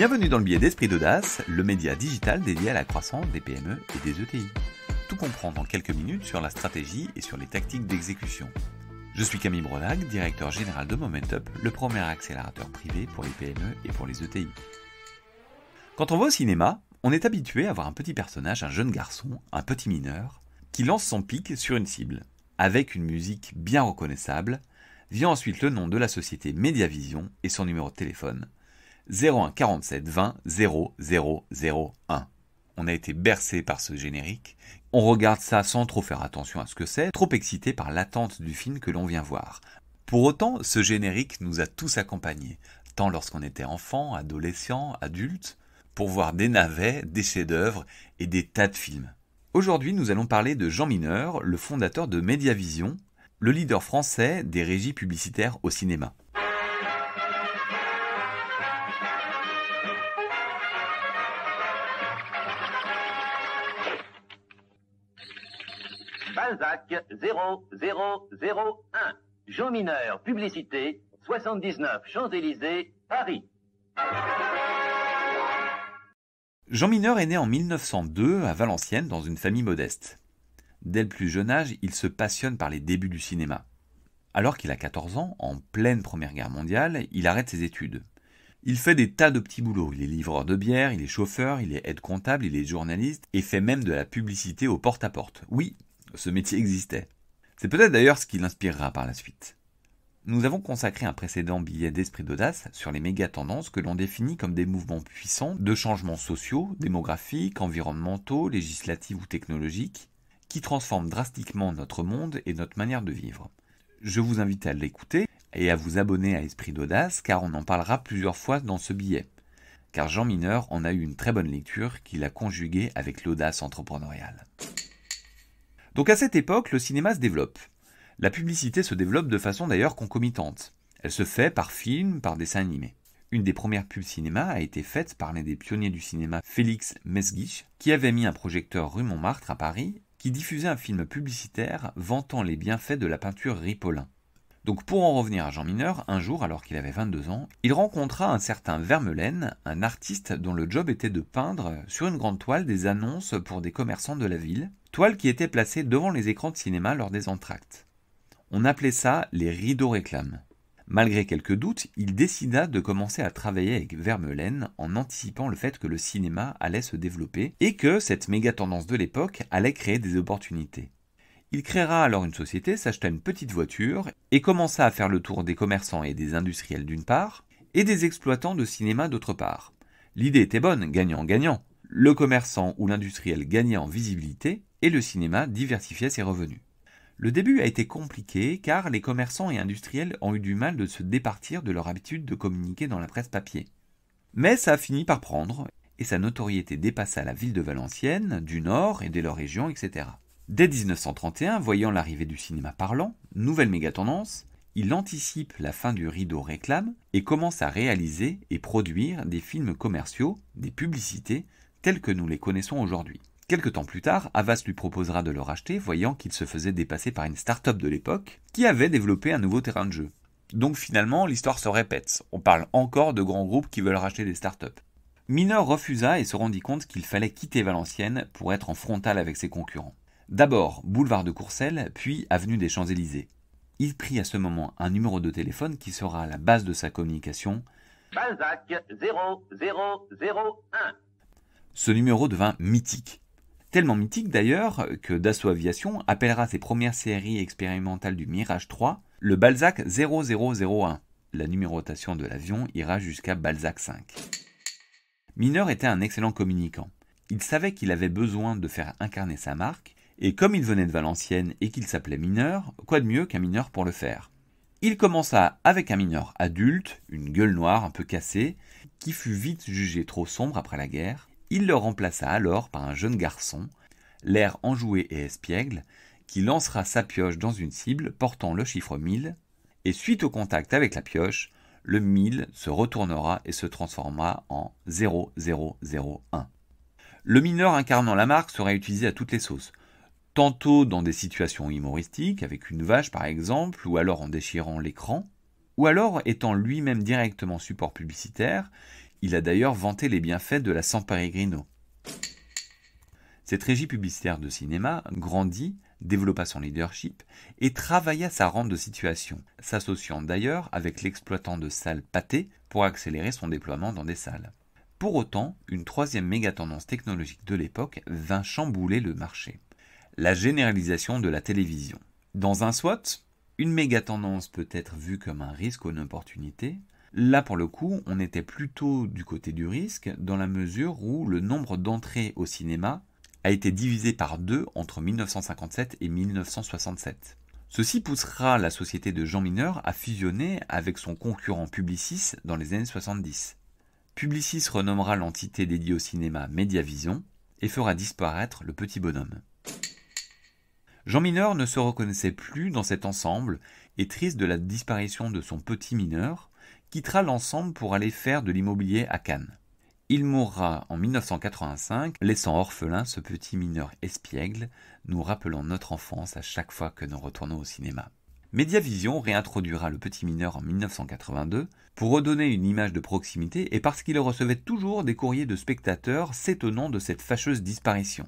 Bienvenue dans le billet d'Esprit d'Audace, le média digital dédié à la croissance des PME et des ETI. Tout comprendre en quelques minutes sur la stratégie et sur les tactiques d'exécution. Je suis Camille Brodag, directeur général de Momentup, le premier accélérateur privé pour les PME et pour les ETI. Quand on va au cinéma, on est habitué à voir un petit personnage, un jeune garçon, un petit mineur, qui lance son pic sur une cible. Avec une musique bien reconnaissable, vient ensuite le nom de la société Mediavision et son numéro de téléphone. 01 47 20 0001. On a été bercé par ce générique. On regarde ça sans trop faire attention à ce que c'est, trop excité par l'attente du film que l'on vient voir. Pour autant, ce générique nous a tous accompagnés, tant lorsqu'on était enfant, adolescent, adulte, pour voir des navets, des chefs-d'œuvre et des tas de films. Aujourd'hui, nous allons parler de Jean Mineur, le fondateur de Mediavision, le leader français des régies publicitaires au cinéma. Balzac 0001. Jean Mineur, publicité, 79 Champs-Élysées, Paris. Jean Mineur est né en 1902 à Valenciennes dans une famille modeste. Dès le plus jeune âge, il se passionne par les débuts du cinéma. Alors qu'il a 14 ans, en pleine Première Guerre mondiale, il arrête ses études. Il fait des tas de petits boulots. Il est livreur de bière, il est chauffeur, il est aide-comptable, il est journaliste et fait même de la publicité au porte-à-porte. Oui, ce métier existait. C'est peut-être d'ailleurs ce qui l'inspirera par la suite. Nous avons consacré un précédent billet d'Esprit d'Audace sur les méga-tendances que l'on définit comme des mouvements puissants de changements sociaux, démographiques, environnementaux, législatifs ou technologiques, qui transforment drastiquement notre monde et notre manière de vivre. Je vous invite à l'écouter et à vous abonner à Esprit d'Audace car on en parlera plusieurs fois dans ce billet. Car Jean Mineur en a eu une très bonne lecture qu'il a conjuguée avec l'audace entrepreneuriale. Donc à cette époque, le cinéma se développe. La publicité se développe de façon d'ailleurs concomitante. Elle se fait par film, par dessin animé. Une des premières pubs cinéma a été faite par l'un des pionniers du cinéma, Félix Mesguich, qui avait mis un projecteur rue Montmartre à Paris, qui diffusait un film publicitaire vantant les bienfaits de la peinture Ripollin. Donc pour en revenir à Jean Mineur, un jour, alors qu'il avait 22 ans, il rencontra un certain Vermeulen, un artiste dont le job était de peindre sur une grande toile des annonces pour des commerçants de la ville, toile qui était placée devant les écrans de cinéma lors des entr'actes. On appelait ça les rideaux réclames. Malgré quelques doutes, il décida de commencer à travailler avec Vermeulen en anticipant le fait que le cinéma allait se développer et que cette méga tendance de l'époque allait créer des opportunités. Il créera alors une société, s'acheta une petite voiture et commença à faire le tour des commerçants et des industriels d'une part et des exploitants de cinéma d'autre part. L'idée était bonne, gagnant-gagnant. Le commerçant ou l'industriel gagnait en visibilité et le cinéma diversifiait ses revenus. Le début a été compliqué car les commerçants et industriels ont eu du mal de se départir de leur habitude de communiquer dans la presse papier. Mais ça a fini par prendre et sa notoriété dépassa la ville de Valenciennes, du Nord et de leur région, etc. Dès 1931, voyant l'arrivée du cinéma parlant, nouvelle méga-tendance, il anticipe la fin du rideau réclame et commence à réaliser et produire des films commerciaux, des publicités, telles que nous les connaissons aujourd'hui. Quelque temps plus tard, Havas lui proposera de le racheter, voyant qu'il se faisait dépasser par une start-up de l'époque, qui avait développé un nouveau terrain de jeu. Donc finalement, l'histoire se répète. On parle encore de grands groupes qui veulent racheter des start-up. Mineur refusa et se rendit compte qu'il fallait quitter Valenciennes pour être en frontal avec ses concurrents. D'abord, boulevard de Courcelles, puis avenue des Champs-Élysées. Il prit à ce moment un numéro de téléphone qui sera à la base de sa communication. Balzac 0001. Ce numéro devint mythique. Tellement mythique d'ailleurs que Dassault Aviation appellera ses premières séries expérimentales du Mirage 3 le Balzac 0001. La numérotation de l'avion ira jusqu'à Balzac 5. Mineur était un excellent communicant. Il savait qu'il avait besoin de faire incarner sa marque, et comme il venait de Valenciennes et qu'il s'appelait Mineur, quoi de mieux qu'un mineur pour le faire? Il commença avec un mineur adulte, une gueule noire un peu cassée, qui fut vite jugé trop sombre après la guerre. Il le remplaça alors par un jeune garçon, l'air enjoué et espiègle, qui lancera sa pioche dans une cible portant le chiffre 1000, et suite au contact avec la pioche, le 1000 se retournera et se transformera en 0001. Le mineur incarnant la marque sera utilisé à toutes les sauces, tantôt dans des situations humoristiques, avec une vache par exemple, ou alors en déchirant l'écran, ou alors étant lui-même directement support publicitaire, Il a d'ailleurs vanté les bienfaits de la San Pellegrino. Cette régie publicitaire de cinéma grandit, développa son leadership et travailla sa rente de situation, s'associant d'ailleurs avec l'exploitant de salles Pathé pour accélérer son déploiement dans des salles. Pour autant, une troisième méga-tendance technologique de l'époque vint chambouler le marché. La généralisation de la télévision. Dans un SWOT, une méga-tendance peut être vue comme un risque ou une opportunité. Là, pour le coup, on était plutôt du côté du risque, dans la mesure où le nombre d'entrées au cinéma a été divisé par 2 entre 1957 et 1967. Ceci poussera la société de Jean Mineur à fusionner avec son concurrent Publicis dans les années 70. Publicis renommera l'entité dédiée au cinéma Mediavision et fera disparaître le petit bonhomme. Jean Mineur ne se reconnaissait plus dans cet ensemble et triste de la disparition de son petit Mineur, quittera l'ensemble pour aller faire de l'immobilier à Cannes. Il mourra en 1985, laissant orphelin ce petit Mineur espiègle, nous rappelant notre enfance à chaque fois que nous retournons au cinéma. Mediavision réintroduira le petit Mineur en 1982 pour redonner une image de proximité et parce qu'il recevait toujours des courriers de spectateurs s'étonnant de cette fâcheuse disparition.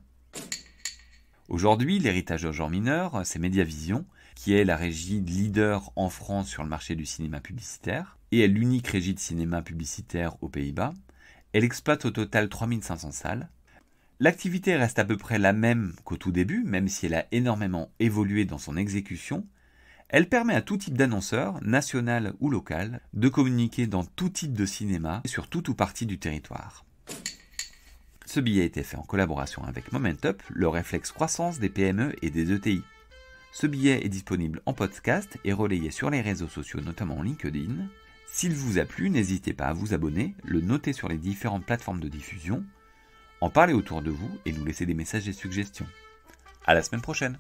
Aujourd'hui, l'héritage de Jean Mineur, c'est Mediavision, qui est la régie leader en France sur le marché du cinéma publicitaire et est l'unique régie de cinéma publicitaire aux Pays-Bas. Elle exploite au total 3500 salles. L'activité reste à peu près la même qu'au tout début, même si elle a énormément évolué dans son exécution. Elle permet à tout type d'annonceur, national ou local, de communiquer dans tout type de cinéma, sur tout ou partie du territoire. Ce billet a été fait en collaboration avec Momentup, le réflexe croissance des PME et des ETI. Ce billet est disponible en podcast et relayé sur les réseaux sociaux, notamment LinkedIn. S'il vous a plu, n'hésitez pas à vous abonner, le noter sur les différentes plateformes de diffusion, en parler autour de vous et nous laisser des messages et suggestions. À la semaine prochaine!